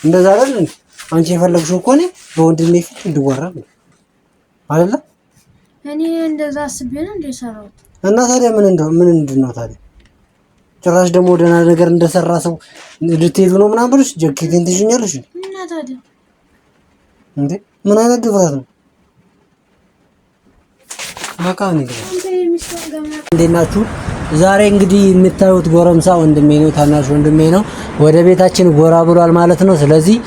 እንደዛ አይደል? አንቺ የፈለግሽው እኮ እኔ በወንድሜ ፊት እንድወራ ነው አይደል? እኔ እንደዛ አስቤ ነው እንደሰራሁት። እና ታዲያ ምን እንደሆነ ታዲያ ጭራሽ ደግሞ ደህና ነገር እንደሰራ ሰው ልትሄዱ ነው ምናምን ብለሽ ጀኬቴን ትይኛለሽ እና ታዲያ እንዴ ምን አይነት ድፍረት ነው? ማካኒ እንዴት ናችሁ? ዛሬ እንግዲህ የምታዩት ጎረምሳ ወንድሜ ነው፣ ታናሽ ወንድሜ ነው። ወደ ቤታችን ጎራ ብሏል ማለት ነው። ስለዚህ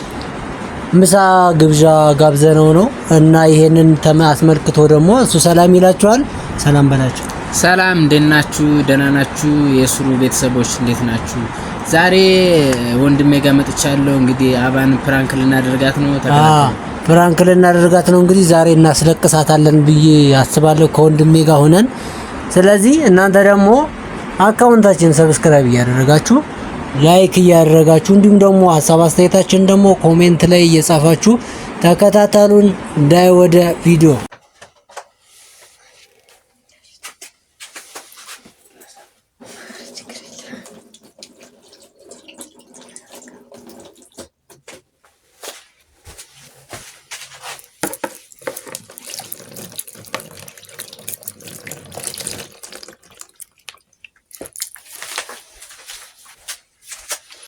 ምሳ ግብዣ ጋብዘነው ነው እና ይሄንን አስመልክቶ ደግሞ እሱ ሰላም ይላችኋል። ሰላም በላችሁ። ሰላም እንዴት ናችሁ? ደህና ናችሁ? የስሩ ቤተሰቦች እንዴት ናችሁ? ዛሬ ወንድሜ ጋር መጥቻለሁ። እንግዲህ አባን ፕራንክ ልናደርጋት ነው። ፕራንክ ልናደርጋት ነው እንግዲህ ዛሬ እናስለቅሳታለን ብዬ አስባለሁ ከወንድሜ ጋር ሆነን። ስለዚህ እናንተ ደግሞ አካውንታችን ሰብስክራይብ እያደረጋችሁ ላይክ እያደረጋችሁ እንዲሁም ደግሞ ሀሳብ አስተያየታችን ደግሞ ኮሜንት ላይ እየጻፋችሁ ተከታተሉን። ዳይ ወደ ቪዲዮ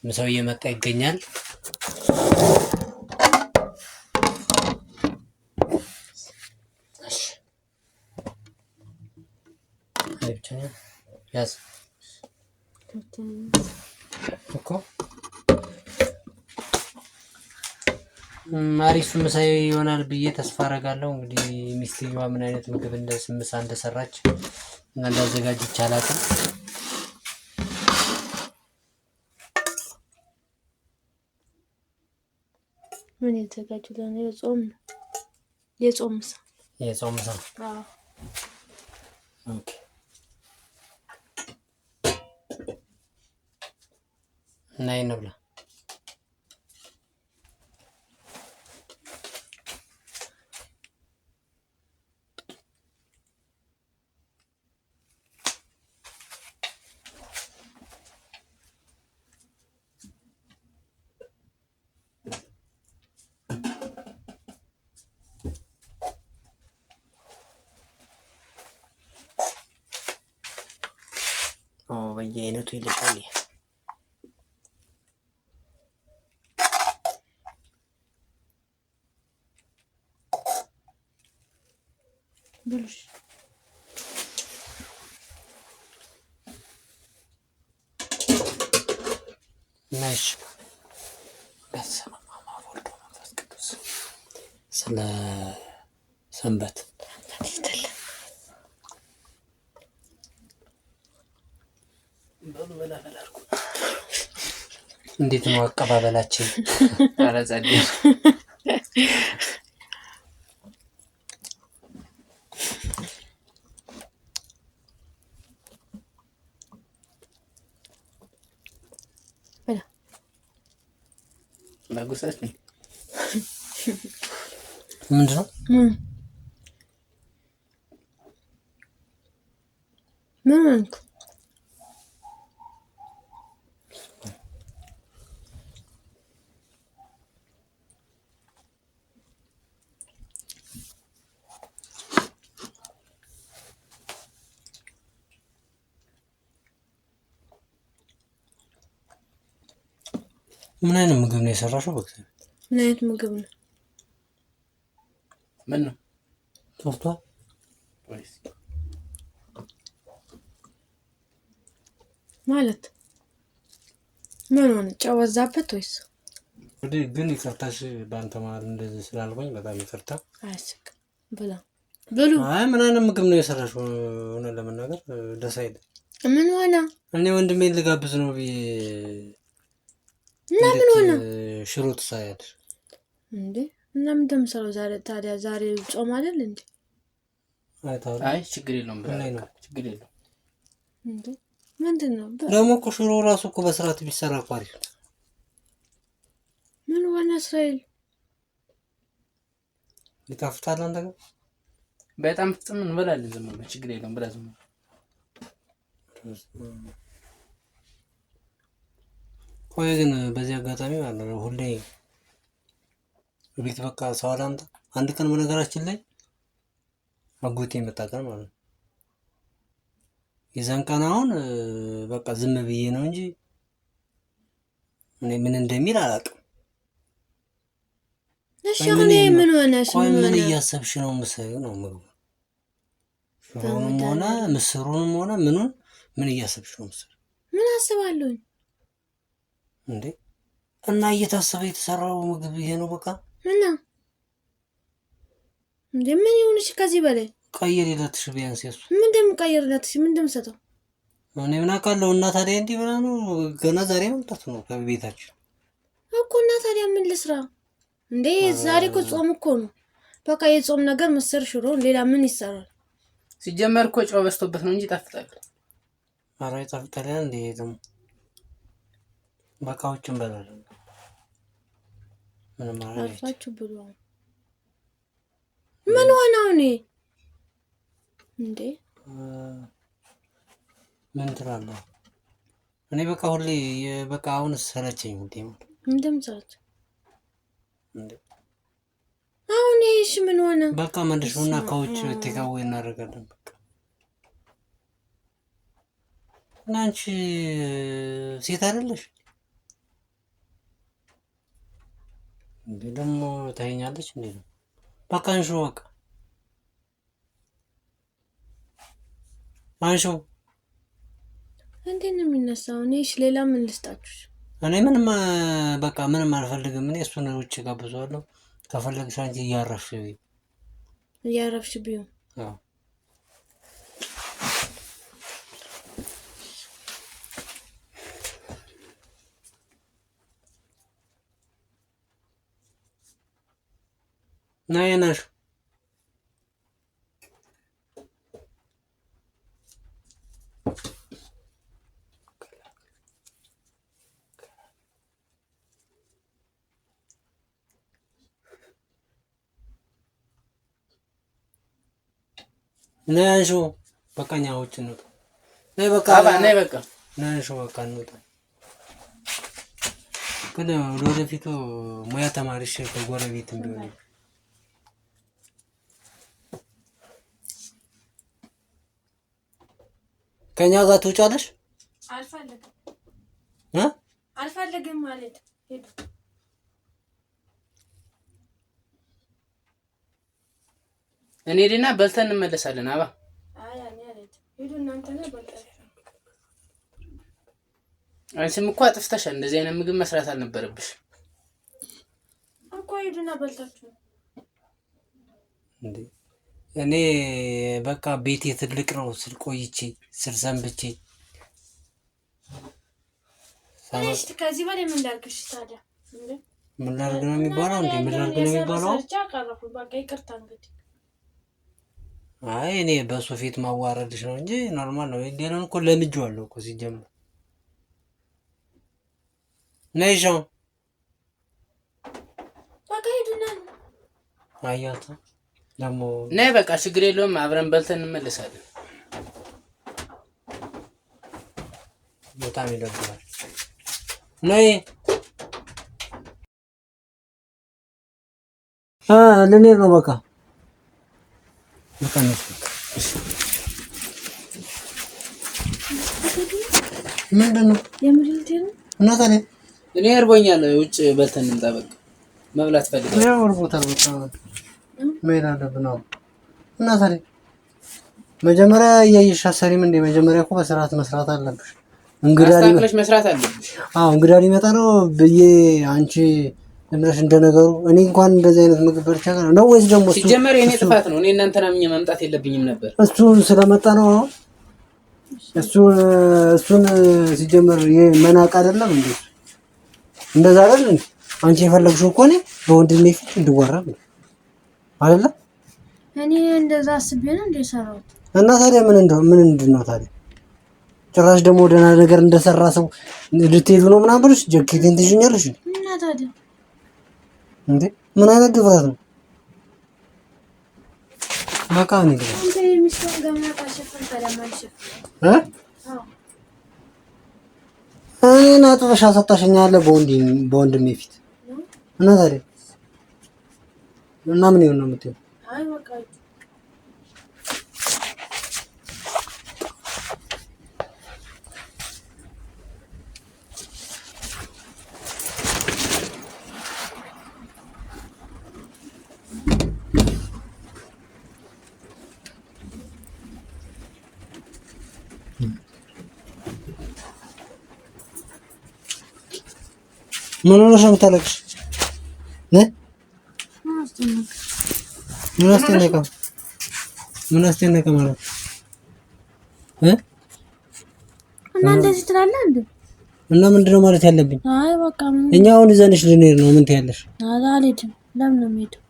ምሳው እየመጣ ይገኛል። ያዝ እኮ አሪፍ ምሳ ይሆናል ብዬ ተስፋ አደርጋለሁ። እንግዲህ ሚስትየዋ ምን አይነት ምግብ ምሳ እንደሰራች እና እንዳዘጋጀች አላውቅም። ምን የተዘጋጀው ነው? የጾም ምሳ። አዎ ኦኬ። ናይ ነብላ በየአይነቱ ይልቃል። ብሉሽ ነሽ በስመ አብ ወወልድ ወመንፈስ ቅዱስ ስለ ሰንበት እንዴት ነው አቀባበላችን? አረዛዴ ለጉሳት ምንድነው? ምን ምን አይነት ምግብ ነው የሰራሽው? በቃ ምን አይነት ምግብ ነው? ምን ነው ቶፍቷል ወይስ ማለት ምን ሆነ? ጨው በዛበት ወይስ? ግን ይቅርታሽ በአንተ መሀል እንደዚህ ስላልኩኝ በጣም ይቅርታ። አያስቅም። ብሉ። አይ ምን አይነት ምግብ ነው የሰራሽው? ሆነ ለመናገር ደስ አይልም። ምን ሆነ? እኔ ወንድሜን ልጋብዝ ነው ብዬ እና ምን ሆነ? ሽሮ ትሰሪያለሽ እንዴ? እና ምን እንደምሰራው ታዲያ ዛሬ ጾም አይደል እንዴ? አይ ችግር የለውም ብላ ችግር የለውም እንዴ? ምንድነው ደግሞ እኮ ሽሮ ራሱ እኮ በስርዓት ቢሰራ እኮ አሪፍ። ምን ሆነ? እስራኤል ይጣፍጣል። አንተ ጋር በጣም ፍጥም እንበላለን። ዝም ብለህ ችግር የለውም ብላ ዝም ቆይ ግን በዚህ አጋጣሚ ማለት ነው ሁሌ ቤት በቃ ሰው አላምጣ። አንድ ቀን በነገራችን ላይ አጎቴ መጣ ቀን ማለት ነው። የዛን ቀን አሁን በቃ ዝም ብዬ ነው እንጂ እኔ ምን እንደሚል አላውቅም። እሺ አሁን ምን ሆነሽ? ምን እያሰብሽ ነው? የምትሰሪው ነው ምግቡ ሽሮንም ሆነ ምስሩንም ሆነ ምኑን ምን እያሰብሽ ነው የምትሰሪው? ምን አስባለሁ እንዴ? እና እየታሰበ የተሰራው ምግብ ይሄ ነው በቃ። እና እንዴ ምን ይሁንሽ ከዚህ በላይ ቀይሪለትሽ ቢያንስ ያሱ ምን እንደምቀይርለትሽ ምን እንደምሰጠው እኔ ምን አውቃለሁ። እና ታዲያ እንዲህ ብላ ነው ገና ዛሬ መምጣት ነው ከቤታችን እኮ። እና ታዲያ ምን ልስራ እንዴ? ዛሬ እኮ ጾም እኮ ነው። በቃ የጾም ነገር ምስር፣ ሽሮ፣ ሌላ ምን ይሰራል? ሲጀመር እኮ ጨው በዝቶበት ነው እንጂ ይጣፍጣል። ኧረ ይጣፍጣል እንዴ ደግሞ በቃዎችን በላል ምን ማለት አልፋችሁ ብሎ ምን ሆነው ነው እንዴ? ምን ትላለህ? እኔ በቃ ሁሌ በቃ አሁን ሰለቸኝ እንዴ ማለት እንደምዛት እንዴ። አሁን እሺ ምን ሆነ? በቃ መልሱና ከውጭ ቴካዌ እናደርጋለን በቃ። አንቺ ሴት አይደለሽ እንዴ? ደግሞ ታይኛለች እንዴ? በቃ አንሹ በቃ አንሹ። እንዴት ነው የሚነሳው? እሺ ሌላ ምን ልስጣችሁ? እኔ ምንም በቃ ምንም አልፈልግም። እኔ እሱን ውጭ ጋብዘዋለሁ። ከፈለግሽ አንቺ እያረፍሽ ቢሆን አዎ ናይናሽ ናይሹ በቃኛ ውጭ ነው። ነይ በቃ ነይ በቃ ናይሹ በቃ ነው። ግን ወደፊቱ ሙያ ተማሪሽ ከጎረቤት ቢሆን ከኛ ጋር ትውጫለሽ? አልፈልግም ማለት ሄዱ። እኔ ዲና በልተን እንመለሳለን። አባ አይ አለች ሄዱ። እናንተ ነው በልተን አንቺም እኮ አጥፍተሻል። እንደዚህ አይነት ምግብ መስራት አልነበረብሽ እኮ። ሄዱና በልታችሁ እንዴ? እኔ በቃ ቤቴ ትልቅ ነው ስል ቆይቼ ስል ሰንብቼ እሺ ከዚህ በላይ ምን ላድርግሽ ታዲያ? እንዴ ምን ላድርግ ነው የሚባለው? እንዴ ምን ላድርግ ነው የሚባለው? በቃ ይቅርታ እንግዲህ። አይ እኔ በሱ ፊት ማዋረድሽ ነው እንጂ ኖርማል ነው። ሌላውን እኮ ለምጄዋለሁ እኮ ሲጀምር። ነይ ሻው በቃ ሄዱና አያታ ደግሞ ነይ በቃ ችግር የለውም። አብረን በልተን እንመለሳለን። በጣም ይደብራል። ነይ ልንሄድ ነው በቃ ነው። ምንድን ነው የምልልቴን እና ታዲያ እኔ እርቦኛል። ውጭ በልተን እንምጣ። በቃ መብላት ፈልጋለሁ። ያው እርቦታል። በቃ መሄድ አለብን ነው እና ታዲያ መጀመሪያ እያየሽ አሰሪም እንደ መጀመሪያ እኮ በስርዓት መስራት አለብሽ። እንግዳ መስራት አለብሽ። አዎ እንግዳ ሊመጣ ነው ብዬ አንቺ ለምንሽ እንደነገሩ እኔ እንኳን እንደዚህ አይነት ምግብ በርቻ ነው ወይስ ደግሞ ሲጀመር የኔ ጥፋት ነው። እኔ እናንተና ምኝ መምጣት የለብኝም ነበር። እሱን ስለመጣ ነው። እሱን ሲጀመር የመናቅ አይደለም እንዴ? እንደዛ አይደል እንዴ? አንቺ የፈለግሽው እኮ ነው በወንድሜ ፊት እንድዋረድ ነው አይደለ? እኔ እንደዛ አስቤ ነው እንደሰራው። እና ታዲያ ምንድን ነው ታዲያ? ጭራሽ ደግሞ ደህና ነገር እንደሰራ ሰው ልትሄዱ ነው ምናምን ብለሽ ጀኬቴን ትይኛለሽ እና ታዲያ እንዴ ምን አይነት ድፍረት ነው? በቃ ነው እንዴ አንተ የሚስቱን ገመና ካሸፈን ተለማልሽ እኔ ናጥበሻ ሰጣሽኛለ በወንድሜ ፊት እና ታዲያ እና ምን ይሆን ነው የምትይው? አይ በቃ ምን ሆነሽ ነው የምታለቅሽ? ምን አስጨነቀ ማለት እና እንደዚህ ትላለህ እንዴ? እና ምንድነው ማለት ያለብኝ? አይ በቃ እኛ አሁን ይዘንሽ ልንሄድ ነው። ምን ትያለሽ? አልሄድም። ለምን ነው የምሄደው?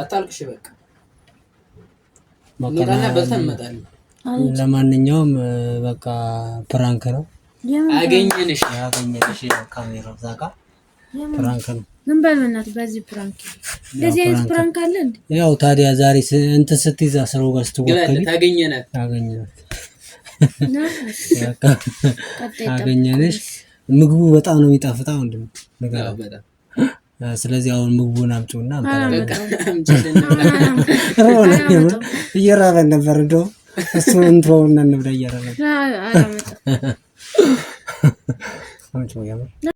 አታልቅሽ በቃ እንውጣና በልተን እንመጣለን። ለማንኛውም በቃ ፕራንክ ነው። አገኘንሽ ካሜራው እዛ ጋር ፕራንክ ነው። ምን በል በእናትህ በዚህ ፕራንክ እንደዚህ አይነት ፕራንክ አለ እንዴ? ያው ታዲያ ዛሬ እንትን ስትይዛ ስራው ጋር ስትወከል ታገኘናት አገኘንሽ። ምግቡ በጣም ነው የሚጣፍጣው ወንድም ነገር በጣም። ስለዚህ አሁን ምግቡን አምጪውና እየራበን ነበር እንደው እሱን እንትወውና እንብላ እያራበን